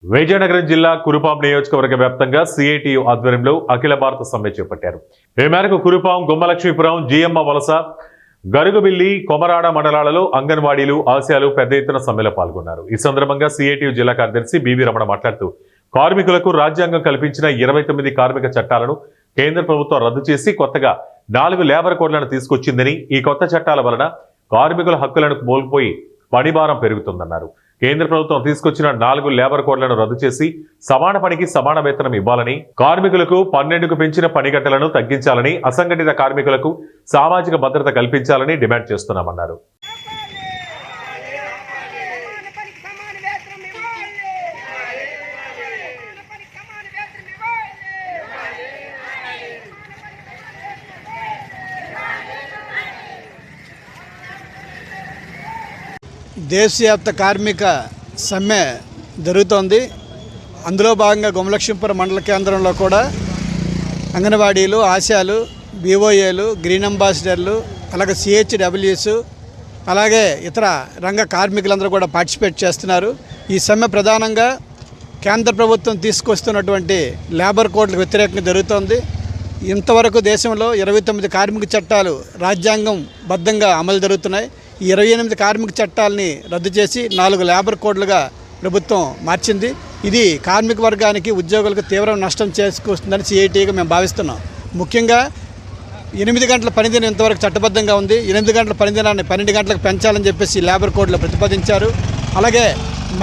విజయనగరం జిల్లా కురుపాం నియోజకవర్గ వ్యాప్తంగా సిఐటియు ఆధ్వర్యంలో అఖిల భారత సమ్మె చేపట్టారు. ఈ మేరకు కురుపాం, గుమ్మలక్ష్మీపురం, జిఎమ్మ వలస, గరుగుబిల్లి, కొమరాడ మండలాలలో అంగన్వాడీలు, ఆశయాలు పెద్ద ఎత్తున సమ్మెలో పాల్గొన్నారు. ఈ సందర్భంగా సిఐటియు జిల్లా కార్యదర్శి బివి రమణ మాట్లాడుతూ కార్మికులకు రాజ్యాంగం కల్పించిన 29 కార్మిక చట్టాలను కేంద్ర ప్రభుత్వం రద్దు చేసి కొత్తగా 4 లేబర్ కోడ్లను తీసుకొచ్చిందని, ఈ కొత్త చట్టాల వలన కార్మికుల హక్కులను కోల్పోయి పనిభారం పెరుగుతుందన్నారు. కేంద్ర ప్రభుత్వం తీసుకొచ్చిన 4 లేబర్ కోడ్లను రద్దు చేసి సమాన పనికి సమాన వేతనం ఇవ్వాలని, కార్మికులకు 12కు పెంచిన పని గంటలను తగ్గించాలని, అసంఘటిత కార్మికులకు సామాజిక భద్రత కల్పించాలని డిమాండ్ చేస్తున్నామన్నారు. దేశవ్యాప్త కార్మిక సమ్మె జరుగుతోంది. అందులో భాగంగా గుమ్మలక్ష్మీపురం మండల కేంద్రంలో కూడా అంగన్వాడీలు, ఆశాలు, బీఓఏలు, గ్రీన్ అంబాసిడర్లు, అలాగే సిహెచ్డబ్ల్యూస్, అలాగే ఇతర రంగ కార్మికులందరూ కూడా పార్టిసిపేట్ చేస్తున్నారు. ఈ సమ్మె ప్రధానంగా కేంద్ర ప్రభుత్వం తీసుకొస్తున్నటువంటి లేబర్ కోడ్లకు వ్యతిరేకంగా జరుగుతోంది. ఇంతవరకు దేశంలో 29 కార్మిక చట్టాలు రాజ్యాంగం బద్ధంగా అమలు జరుగుతున్నాయి. ఈ 28 కార్మిక చట్టాలని రద్దు చేసి 4 లేబర్ కోడ్లుగా ప్రభుత్వం మార్చింది. ఇది కార్మిక వర్గానికి, ఉద్యోగులకు తీవ్ర నష్టం చేసుకొస్తుందని సిఐటిగా మేము భావిస్తున్నాం. ముఖ్యంగా 8 గంటల పనిదినం ఇంతవరకు చట్టబద్ధంగా ఉంది. 8 గంటల పనిదినాన్ని 12 గంటలకు పెంచాలని చెప్పేసి లేబర్ కోడ్లో ప్రతిపాదించారు. అలాగే